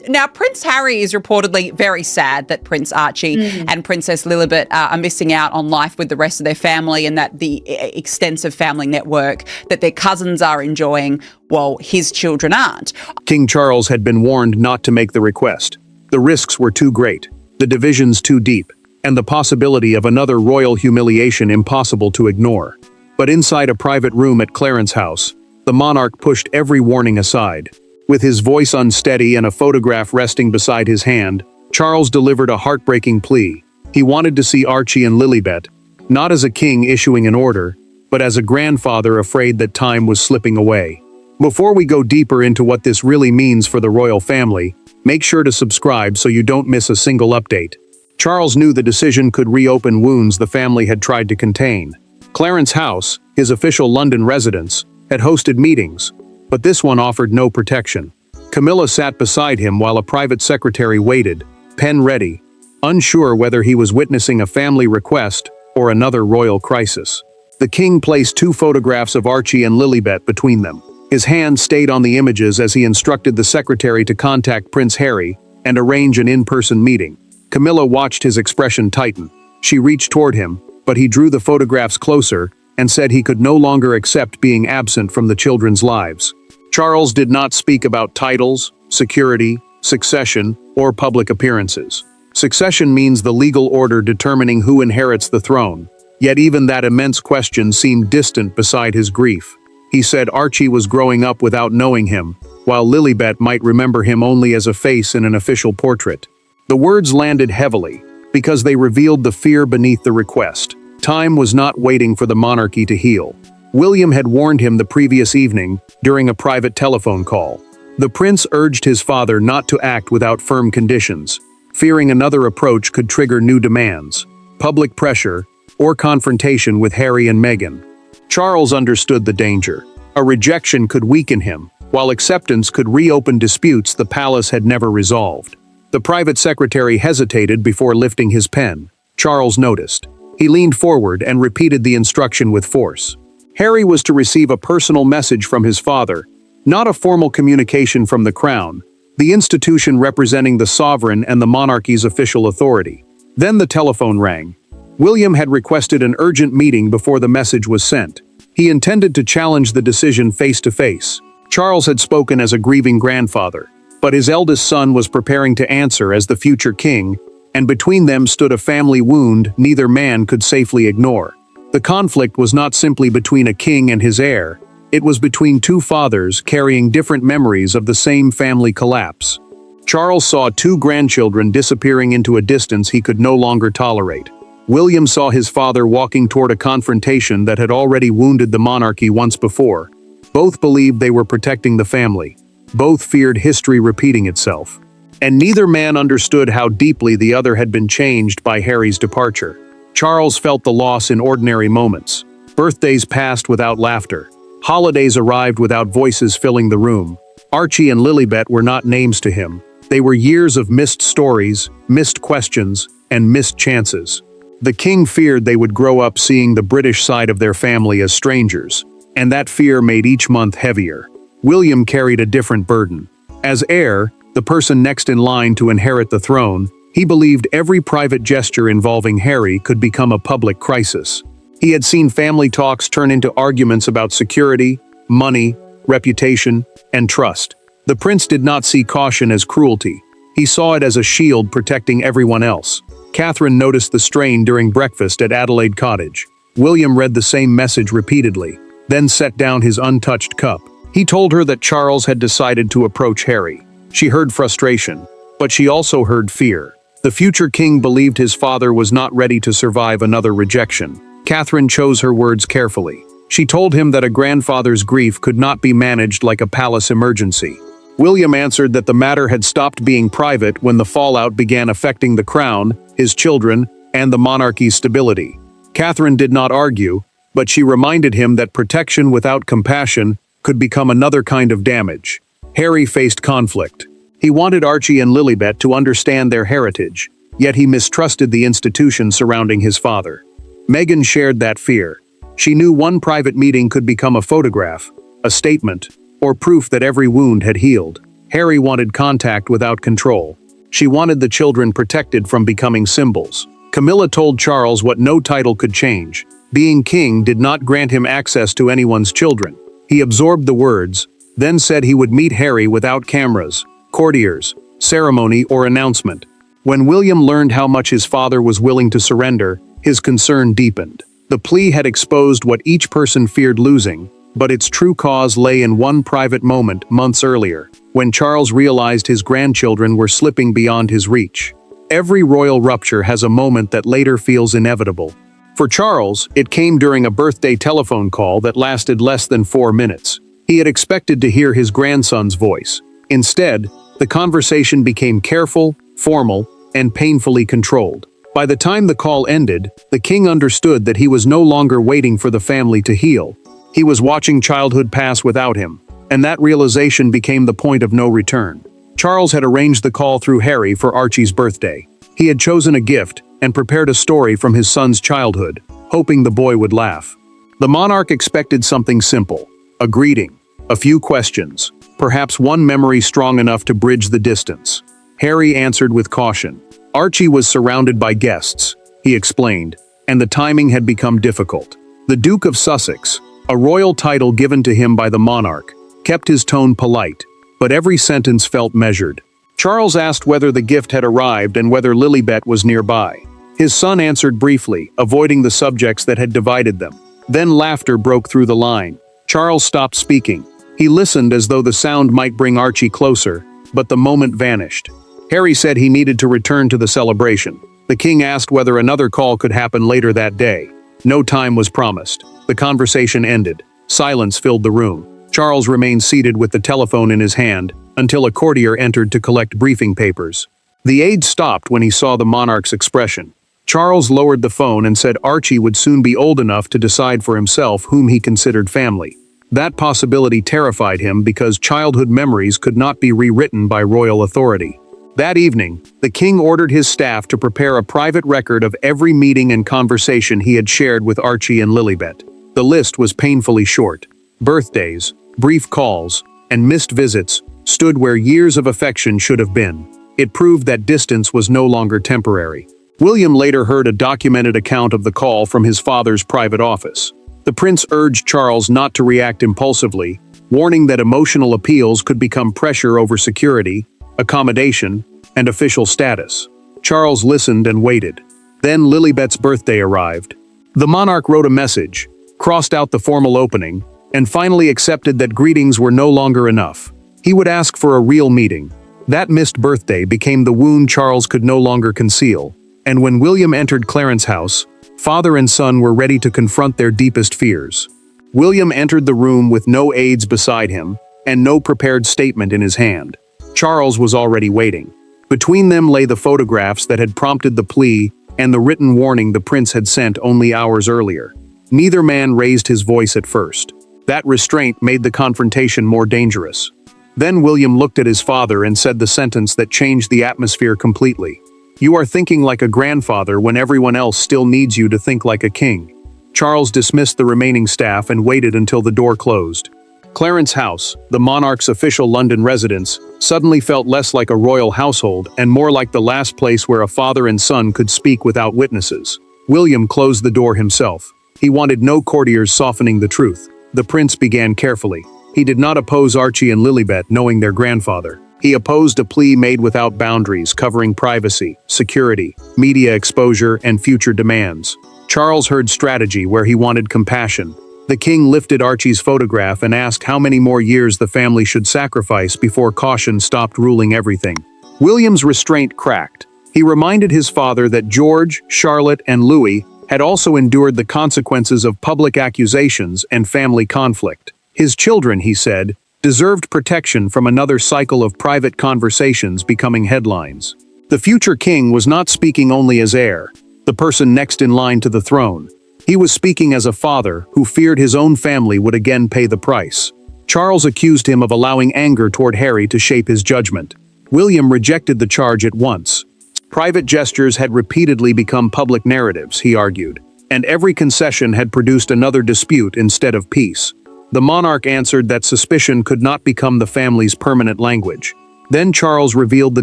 Now, Prince Harry is reportedly very sad that Prince Archie and Princess Lilibet are missing out on life with the rest of their family, and that the extensive family network that their cousins are enjoying, while his children aren't. King Charles had been warned not to make the request. The risks were too great, the divisions too deep, and the possibility of another royal humiliation impossible to ignore. But inside a private room at Clarence House, the monarch pushed every warning aside. With his voice unsteady and a photograph resting beside his hand, Charles delivered a heartbreaking plea. He wanted to see Archie and Lilibet, not as a king issuing an order, but as a grandfather afraid that time was slipping away. Before we go deeper into what this really means for the royal family, make sure to subscribe so you don't miss a single update. Charles knew the decision could reopen wounds the family had tried to contain. Clarence House, his official London residence, had hosted meetings, but this one offered no protection. Camilla sat beside him while a private secretary waited, pen ready, unsure whether he was witnessing a family request or another royal crisis. The king placed 2 photographs of Archie and Lilibet between them. His hand stayed on the images as he instructed the secretary to contact Prince Harry and arrange an in-person meeting. Camilla watched his expression tighten. She reached toward him, but he drew the photographs closer and said he could no longer accept being absent from the children's lives. Charles did not speak about titles, security, succession, or public appearances. Succession means the legal order determining who inherits the throne, yet even that immense question seemed distant beside his grief. He said Archie was growing up without knowing him, while Lilibet might remember him only as a face in an official portrait. The words landed heavily, because they revealed the fear beneath the request. Time was not waiting for the monarchy to heal. William had warned him the previous evening during a private telephone call. The prince urged his father not to act without firm conditions, fearing another approach could trigger new demands, public pressure, or confrontation with Harry and Meghan. Charles understood the danger. A rejection could weaken him, while acceptance could reopen disputes the palace had never resolved. The private secretary hesitated before lifting his pen. Charles noticed. He leaned forward and repeated the instruction with force. Harry was to receive a personal message from his father, not a formal communication from the crown, the institution representing the sovereign and the monarchy's official authority. Then the telephone rang. William had requested an urgent meeting before the message was sent. He intended to challenge the decision face to face. Charles had spoken as a grieving grandfather, but his eldest son was preparing to answer as the future king, and between them stood a family wound neither man could safely ignore. The conflict was not simply between a king and his heir, it was between 2 fathers carrying different memories of the same family collapse. Charles saw 2 grandchildren disappearing into a distance he could no longer tolerate. William saw his father walking toward a confrontation that had already wounded the monarchy once before. Both believed they were protecting the family. Both feared history repeating itself. And neither man understood how deeply the other had been changed by Harry's departure. Charles felt the loss in ordinary moments. Birthdays passed without laughter. Holidays arrived without voices filling the room. Archie and Lilibet were not names to him. They were years of missed stories, missed questions, and missed chances. The king feared they would grow up seeing the British side of their family as strangers, and that fear made each month heavier. William carried a different burden. As heir, the person next in line to inherit the throne, he believed every private gesture involving Harry could become a public crisis. He had seen family talks turn into arguments about security, money, reputation, and trust. The prince did not see caution as cruelty. He saw it as a shield protecting everyone else. Catherine noticed the strain during breakfast at Adelaide Cottage. William read the same message repeatedly, then set down his untouched cup. He told her that Charles had decided to approach Harry. She heard frustration, but she also heard fear. The future king believed his father was not ready to survive another rejection. Catherine chose her words carefully. She told him that a grandfather's grief could not be managed like a palace emergency. William answered that the matter had stopped being private when the fallout began affecting the crown, his children, and the monarchy's stability. Catherine did not argue, but she reminded him that protection without compassion could become another kind of damage. Harry faced conflict. He wanted Archie and Lilibet to understand their heritage, yet he mistrusted the institution surrounding his father. Meghan shared that fear. She knew one private meeting could become a photograph, a statement, or proof that every wound had healed. Harry wanted contact without control. She wanted the children protected from becoming symbols. Camilla told Charles what no title could change. Being king did not grant him access to anyone's children. He absorbed the words, then said he would meet Harry without cameras, courtiers, ceremony, or announcement. When William learned how much his father was willing to surrender, his concern deepened. The plea had exposed what each person feared losing, but its true cause lay in one private moment months earlier, when Charles realized his grandchildren were slipping beyond his reach. Every royal rupture has a moment that later feels inevitable. For Charles, it came during a birthday telephone call that lasted less than 4 minutes. He had expected to hear his grandson's voice. Instead, the conversation became careful, formal, and painfully controlled. By the time the call ended, the king understood that he was no longer waiting for the family to heal. He was watching childhood pass without him, and that realization became the point of no return. Charles had arranged the call through Harry for Archie's birthday. He had chosen a gift and prepared a story from his son's childhood, hoping the boy would laugh. The monarch expected something simple: a greeting, a few questions, perhaps one memory strong enough to bridge the distance. Harry answered with caution. Archie was surrounded by guests, he explained, and the timing had become difficult. The Duke of Sussex, a royal title given to him by the monarch, kept his tone polite, but every sentence felt measured. Charles asked whether the gift had arrived and whether Lilibet was nearby. His son answered briefly, avoiding the subjects that had divided them. Then laughter broke through the line. Charles stopped speaking. He listened as though the sound might bring Archie closer, but the moment vanished. Harry said he needed to return to the celebration. The king asked whether another call could happen later that day. No time was promised. The conversation ended. Silence filled the room. Charles remained seated with the telephone in his hand until a courtier entered to collect briefing papers. The aide stopped when he saw the monarch's expression. Charles lowered the phone and said Archie would soon be old enough to decide for himself whom he considered family. That possibility terrified him because childhood memories could not be rewritten by royal authority. That evening, the king ordered his staff to prepare a private record of every meeting and conversation he had shared with Archie and Lilibet. The list was painfully short. Birthdays, brief calls, and missed visits stood where years of affection should have been. It proved that distance was no longer temporary. William later heard a documented account of the call from his father's private office. The prince urged Charles not to react impulsively, warning that emotional appeals could become pressure over security, accommodation, and official status. Charles listened and waited. Then Lilibet's birthday arrived. The monarch wrote a message, crossed out the formal opening, and finally accepted that greetings were no longer enough. He would ask for a real meeting. That missed birthday became the wound Charles could no longer conceal, and when William entered Clarence's house, father and son were ready to confront their deepest fears. William entered the room with no aides beside him, and no prepared statement in his hand. Charles was already waiting. Between them lay the photographs that had prompted the plea and the written warning the prince had sent only hours earlier. Neither man raised his voice at first. That restraint made the confrontation more dangerous. Then William looked at his father and said the sentence that changed the atmosphere completely. "You are thinking like a grandfather when everyone else still needs you to think like a king." Charles dismissed the remaining staff and waited until the door closed. Clarence's house, the monarch's official London residence, suddenly felt less like a royal household and more like the last place where a father and son could speak without witnesses. William closed the door himself. He wanted no courtiers softening the truth. The prince began carefully. He did not oppose Archie and Lilibet knowing their grandfather. He opposed a plea made without boundaries covering privacy, security, media exposure, and future demands. Charles heard strategy where he wanted compassion. The king lifted Archie's photograph and asked how many more years the family should sacrifice before caution stopped ruling everything. William's restraint cracked. He reminded his father that George, Charlotte, and Louis had also endured the consequences of public accusations and family conflict. His children, he said, deserved protection from another cycle of private conversations becoming headlines. The future king was not speaking only as heir, the person next in line to the throne. He was speaking as a father who feared his own family would again pay the price. Charles accused him of allowing anger toward Harry to shape his judgment. William rejected the charge at once. Private gestures had repeatedly become public narratives, he argued, and every concession had produced another dispute instead of peace. The monarch answered that suspicion could not become the family's permanent language. Then Charles revealed the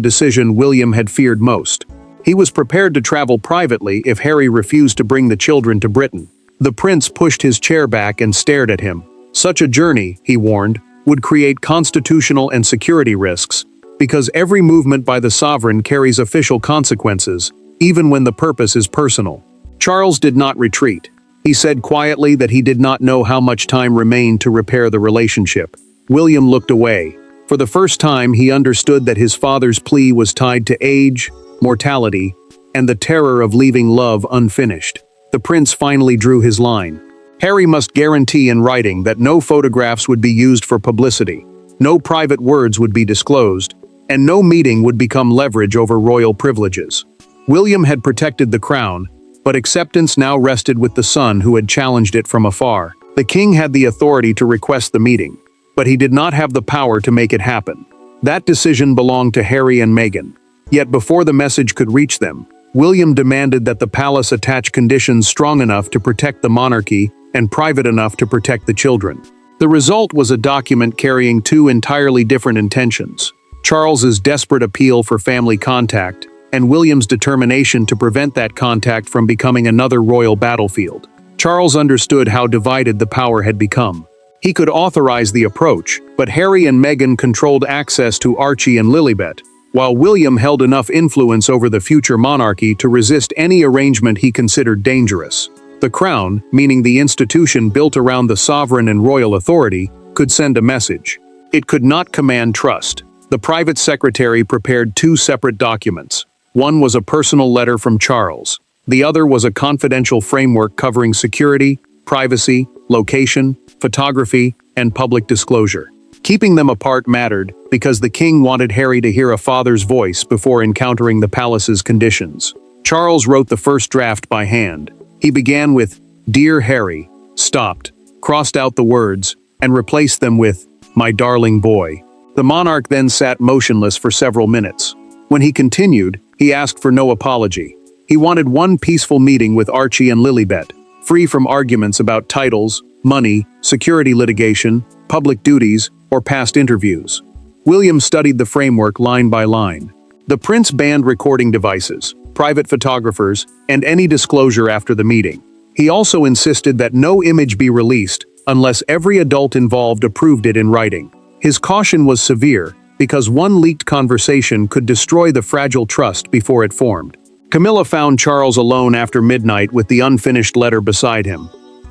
decision William had feared most. He was prepared to travel privately if Harry refused to bring the children to Britain. The prince pushed his chair back and stared at him. Such a journey, he warned, would create constitutional and security risks, because every movement by the sovereign carries official consequences, even when the purpose is personal. Charles did not retreat. He said quietly that he did not know how much time remained to repair the relationship. William looked away. For the first time, he understood that his father's plea was tied to age, mortality, and the terror of leaving love unfinished. The prince finally drew his line. Harry must guarantee in writing that no photographs would be used for publicity, no private words would be disclosed, and no meeting would become leverage over royal privileges. William had protected the crown, but acceptance now rested with the son who had challenged it from afar. The king had the authority to request the meeting, but he did not have the power to make it happen. That decision belonged to Harry and Meghan. Yet before the message could reach them, William demanded that the palace attach conditions strong enough to protect the monarchy and private enough to protect the children. The result was a document carrying two entirely different intentions: Charles's desperate appeal for family contact, and William's determination to prevent that contact from becoming another royal battlefield. Charles understood how divided the power had become. He could authorize the approach, but Harry and Meghan controlled access to Archie and Lilibet, while William held enough influence over the future monarchy to resist any arrangement he considered dangerous. The crown, meaning the institution built around the sovereign and royal authority, could send a message. It could not command trust. The private secretary prepared two separate documents. One was a personal letter from Charles. The other was a confidential framework covering security, privacy, location, photography, and public disclosure. Keeping them apart mattered because the king wanted Harry to hear a father's voice before encountering the palace's conditions. Charles wrote the first draft by hand. He began with, "Dear Harry," stopped, crossed out the words, and replaced them with, "My darling boy." The monarch then sat motionless for several minutes. When he continued, he asked for no apology. He wanted one peaceful meeting with Archie and Lilibet, free from arguments about titles, money, security litigation, public duties, or past interviews. William studied the framework line by line. The prince banned recording devices, private photographers, and any disclosure after the meeting. He also insisted that no image be released unless every adult involved approved it in writing. His caution was severe because one leaked conversation could destroy the fragile trust before it formed. Camilla found Charles alone after midnight with the unfinished letter beside him.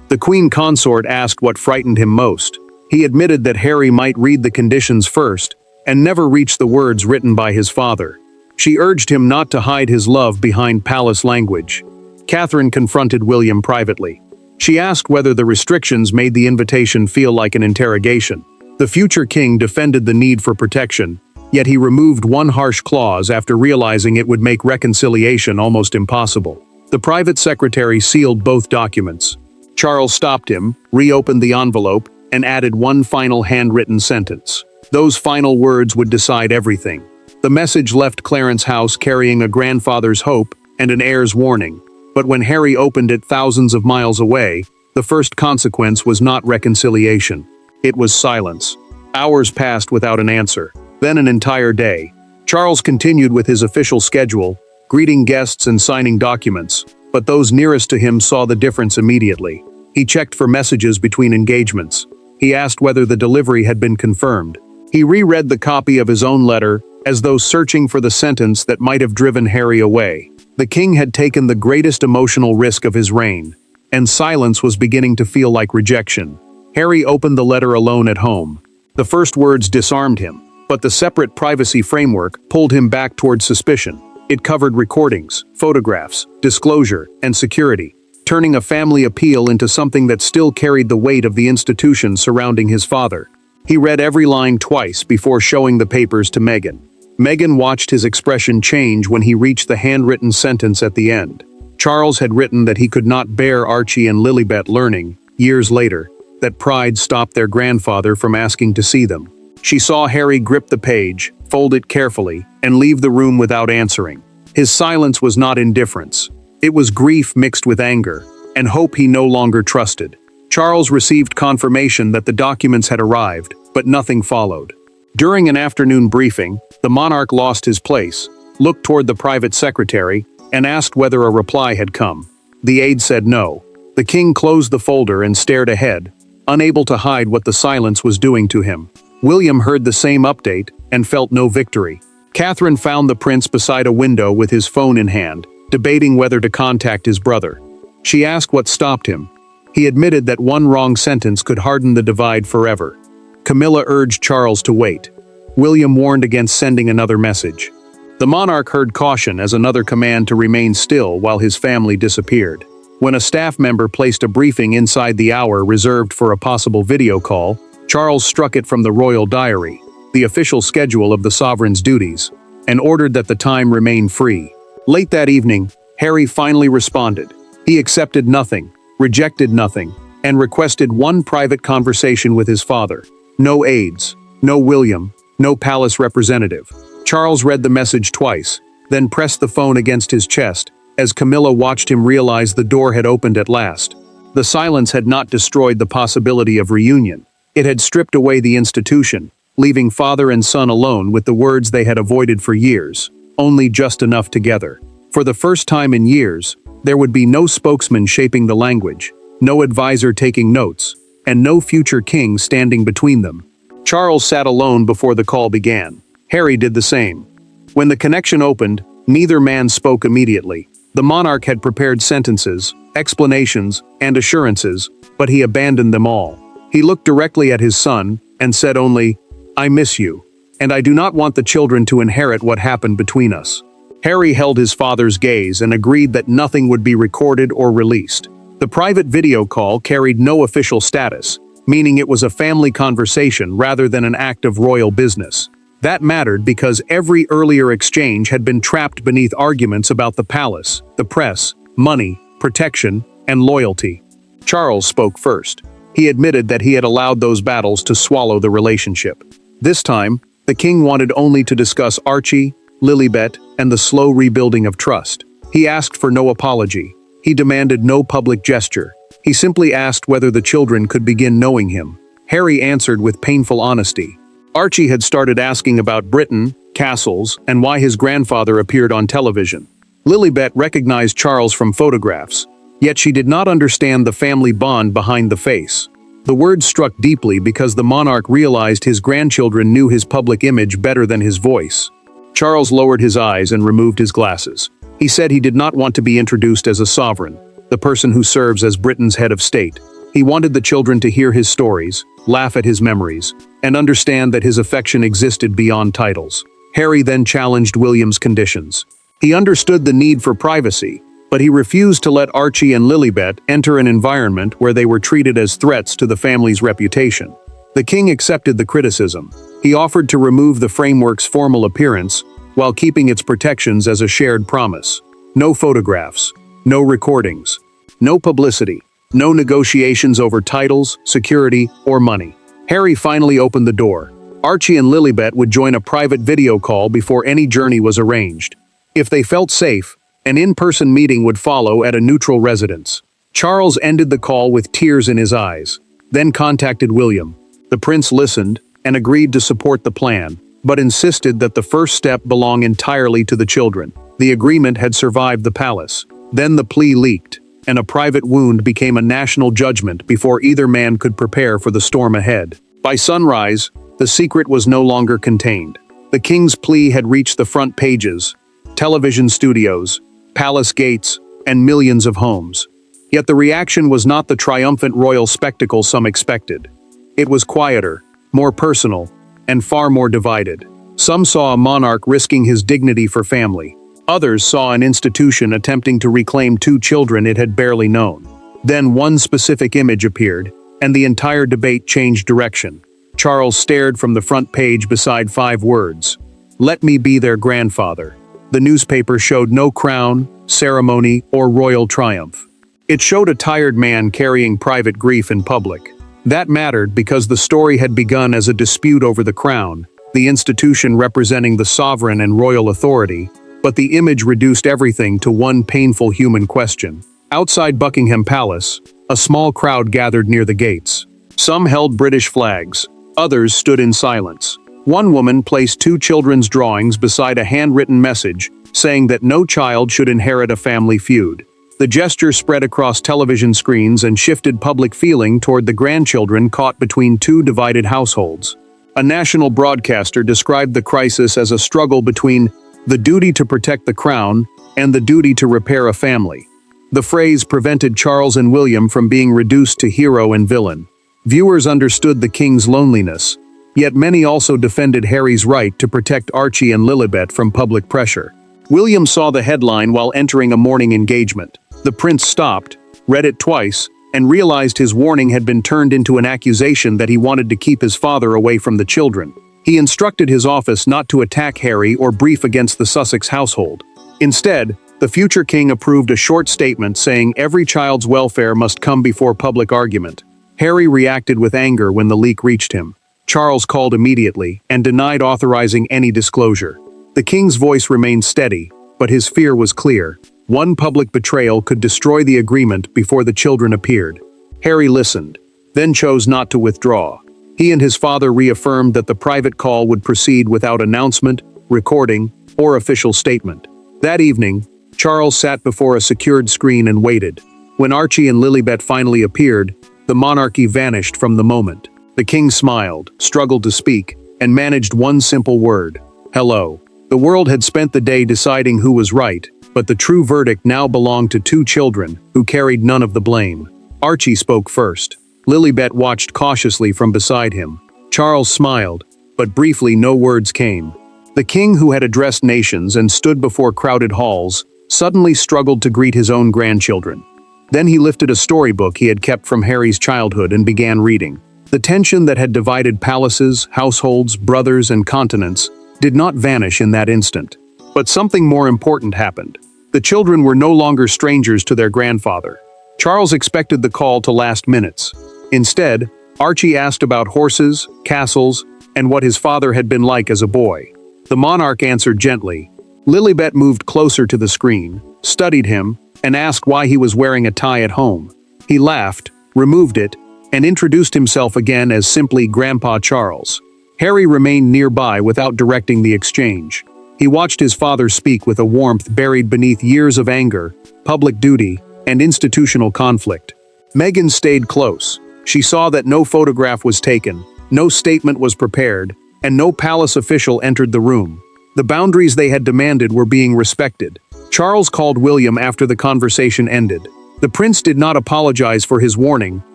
The queen consort asked what frightened him most. He admitted that Harry might read the conditions first and never reach the words written by his father. She urged him not to hide his love behind palace language. Catherine confronted William privately. She asked whether the restrictions made the invitation feel like an interrogation. The future king defended the need for protection, yet he removed one harsh clause after realizing it would make reconciliation almost impossible. The private secretary sealed both documents. Charles stopped him, reopened the envelope, and added one final handwritten sentence. Those final words would decide everything. The message left Clarence House carrying a grandfather's hope and an heir's warning. But when Harry opened it thousands of miles away, the first consequence was not reconciliation. It was silence. Hours passed without an answer, then an entire day. Charles continued with his official schedule, greeting guests and signing documents, but those nearest to him saw the difference immediately. He checked for messages between engagements. He asked whether the delivery had been confirmed. He reread the copy of his own letter, as though searching for the sentence that might have driven Harry away. The king had taken the greatest emotional risk of his reign, and silence was beginning to feel like rejection. Harry opened the letter alone at home. The first words disarmed him, but the separate privacy framework pulled him back toward suspicion. It covered recordings, photographs, disclosure, and security, turning a family appeal into something that still carried the weight of the institution surrounding his father. He read every line twice before showing the papers to Meghan. Meghan watched his expression change when he reached the handwritten sentence at the end. Charles had written that he could not bear Archie and Lilibet learning, years later, that pride stopped their grandfather from asking to see them. She saw Harry grip the page, fold it carefully, and leave the room without answering. His silence was not indifference. It was grief mixed with anger, and hope he no longer trusted. Charles received confirmation that the documents had arrived, but nothing followed. During an afternoon briefing, the monarch lost his place, looked toward the private secretary, and asked whether a reply had come. The aide said no. The king closed the folder and stared ahead, unable to hide what the silence was doing to him. William heard the same update and felt no victory. Catherine found the prince beside a window with his phone in hand, debating whether to contact his brother. She asked what stopped him. He admitted that one wrong sentence could harden the divide forever. Camilla urged Charles to wait. William warned against sending another message. The monarch heard caution as another command to remain still while his family disappeared. When a staff member placed a briefing inside the hour reserved for a possible video call, Charles struck it from the royal diary, the official schedule of the sovereign's duties, and ordered that the time remain free. Late that evening, Harry finally responded. He accepted nothing, rejected nothing, and requested one private conversation with his father. No aides, no William, no palace representative. Charles read the message twice, then pressed the phone against his chest, as Camilla watched him realize the door had opened at last. The silence had not destroyed the possibility of reunion. It had stripped away the institution, leaving father and son alone with the words they had avoided for years, only just enough together. For the first time in years, there would be no spokesman shaping the language, no advisor taking notes, and no future king standing between them. Charles sat alone before the call began. Harry did the same. When the connection opened, neither man spoke immediately. The monarch had prepared sentences, explanations, and assurances, but he abandoned them all. He looked directly at his son and said only, "I miss you, and I do not want the children to inherit what happened between us." Harry held his father's gaze and agreed that nothing would be recorded or released. The private video call carried no official status, meaning it was a family conversation rather than an act of royal business. That mattered because every earlier exchange had been trapped beneath arguments about the palace, the press, money, protection, and loyalty. Charles spoke first. He admitted that he had allowed those battles to swallow the relationship. This time, the king wanted only to discuss Archie, Lilibet, and the slow rebuilding of trust. He asked for no apology. He demanded no public gesture. He simply asked whether the children could begin knowing him. Harry answered with painful honesty. Archie had started asking about Britain, castles, and why his grandfather appeared on television. Lilibet recognized Charles from photographs, yet she did not understand the family bond behind the face. The words struck deeply because the monarch realized his grandchildren knew his public image better than his voice. Charles lowered his eyes and removed his glasses. He said he did not want to be introduced as a sovereign, the person who serves as Britain's head of state. He wanted the children to hear his stories, laugh at his memories, and understand that his affection existed beyond titles. Harry then challenged William's conditions. He understood the need for privacy, but he refused to let Archie and Lilibet enter an environment where they were treated as threats to the family's reputation. The king accepted the criticism. He offered to remove the framework's formal appearance, while keeping its protections as a shared promise. No photographs, no recordings, no publicity, no negotiations over titles, security, or money. Harry finally opened the door. Archie and Lilibet would join a private video call before any journey was arranged. If they felt safe, an in-person meeting would follow at a neutral residence. Charles ended the call with tears in his eyes, then contacted William. The prince listened and agreed to support the plan, but insisted that the first step belong entirely to the children. The agreement had survived the palace. Then the plea leaked, and a private wound became a national judgment before either man could prepare for the storm ahead. By sunrise, the secret was no longer contained. The king's plea had reached the front pages, television studios, palace gates, and millions of homes. Yet the reaction was not the triumphant royal spectacle some expected. It was quieter, more personal, and far more divided. Some saw a monarch risking his dignity for family. Others saw an institution attempting to reclaim two children it had barely known. Then one specific image appeared, and the entire debate changed direction. Charles stared from the front page beside 5 words. "Let me be their grandfather." The newspaper showed no crown, ceremony, or royal triumph. It showed a tired man carrying private grief in public. That mattered because the story had begun as a dispute over the crown, the institution representing the sovereign and royal authority, but the image reduced everything to one painful human question. Outside Buckingham Palace, a small crowd gathered near the gates. Some held British flags, others stood in silence. One woman placed two children's drawings beside a handwritten message saying that no child should inherit a family feud. The gesture spread across television screens and shifted public feeling toward the grandchildren caught between two divided households. A national broadcaster described the crisis as a struggle between the duty to protect the crown and the duty to repair a family. The phrase prevented Charles and William from being reduced to hero and villain. Viewers understood the king's loneliness, yet many also defended Harry's right to protect Archie and Lilibet from public pressure. William saw the headline while entering a morning engagement. The prince stopped, read it twice, and realized his warning had been turned into an accusation that he wanted to keep his father away from the children. He instructed his office not to attack Harry or brief against the Sussex household. Instead, the future king approved a short statement saying every child's welfare must come before public argument. Harry reacted with anger when the leak reached him. Charles called immediately and denied authorizing any disclosure. The king's voice remained steady, but his fear was clear. One public betrayal could destroy the agreement before the children appeared. Harry listened, then chose not to withdraw. He and his father reaffirmed that the private call would proceed without announcement, recording, or official statement. That evening, Charles sat before a secured screen and waited. When Archie and Lilibet finally appeared, the monarchy vanished from the moment. The king smiled, struggled to speak, and managed one simple word: hello. The world had spent the day deciding who was right, but the true verdict now belonged to two children, who carried none of the blame. Archie spoke first. Lilibet watched cautiously from beside him. Charles smiled, but briefly no words came. The king, who had addressed nations and stood before crowded halls, suddenly struggled to greet his own grandchildren. Then he lifted a storybook he had kept from Harry's childhood and began reading. The tension that had divided palaces, households, brothers, and continents did not vanish in that instant. But something more important happened. The children were no longer strangers to their grandfather. Charles expected the call to last minutes. Instead, Archie asked about horses, castles, and what his father had been like as a boy. The monarch answered gently. Lilibet moved closer to the screen, studied him, and asked why he was wearing a tie at home. He laughed, removed it, and introduced himself again as simply Grandpa Charles. Harry remained nearby without directing the exchange. He watched his father speak with a warmth buried beneath years of anger, public duty, and institutional conflict. Meghan stayed close. She saw that no photograph was taken, no statement was prepared, and no palace official entered the room. The boundaries they had demanded were being respected. Charles called William after the conversation ended. The prince did not apologize for his warning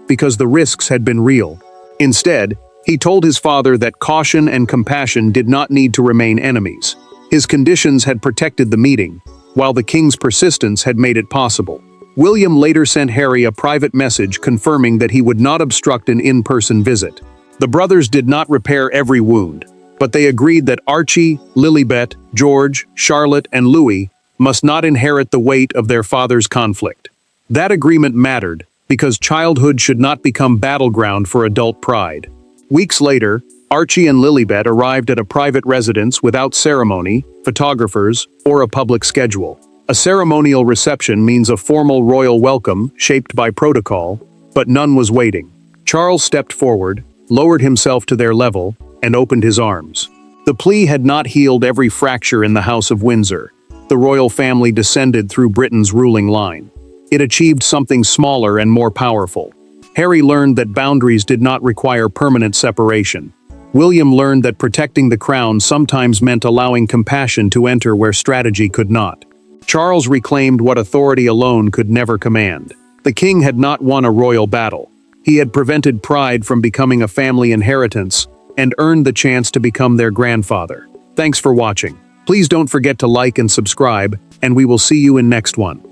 because the risks had been real. Instead, he told his father that caution and compassion did not need to remain enemies. His conditions had protected the meeting, while the king's persistence had made it possible. William later sent Harry a private message confirming that he would not obstruct an in-person visit. The brothers did not repair every wound, but they agreed that Archie, Lilibet, George, Charlotte, and Louis must not inherit the weight of their father's conflict. That agreement mattered, because childhood should not become battleground for adult pride. Weeks later, Archie and Lilibet arrived at a private residence without ceremony, photographers, or a public schedule. A ceremonial reception means a formal royal welcome shaped by protocol, but none was waiting. Charles stepped forward, lowered himself to their level, and opened his arms. The Plea had not healed every fracture in the House of Windsor. The royal family descended through Britain's ruling line. It achieved something smaller and more powerful. Harry learned that boundaries did not require permanent separation. William learned that protecting the crown sometimes meant allowing compassion to enter where strategy could not. Charles reclaimed what authority alone could never command. The king had not won a royal battle. He had prevented pride from becoming a family inheritance and earned the chance to become their grandfather. Thanks for watching. Please don't forget to like and subscribe, and we will see you in next one.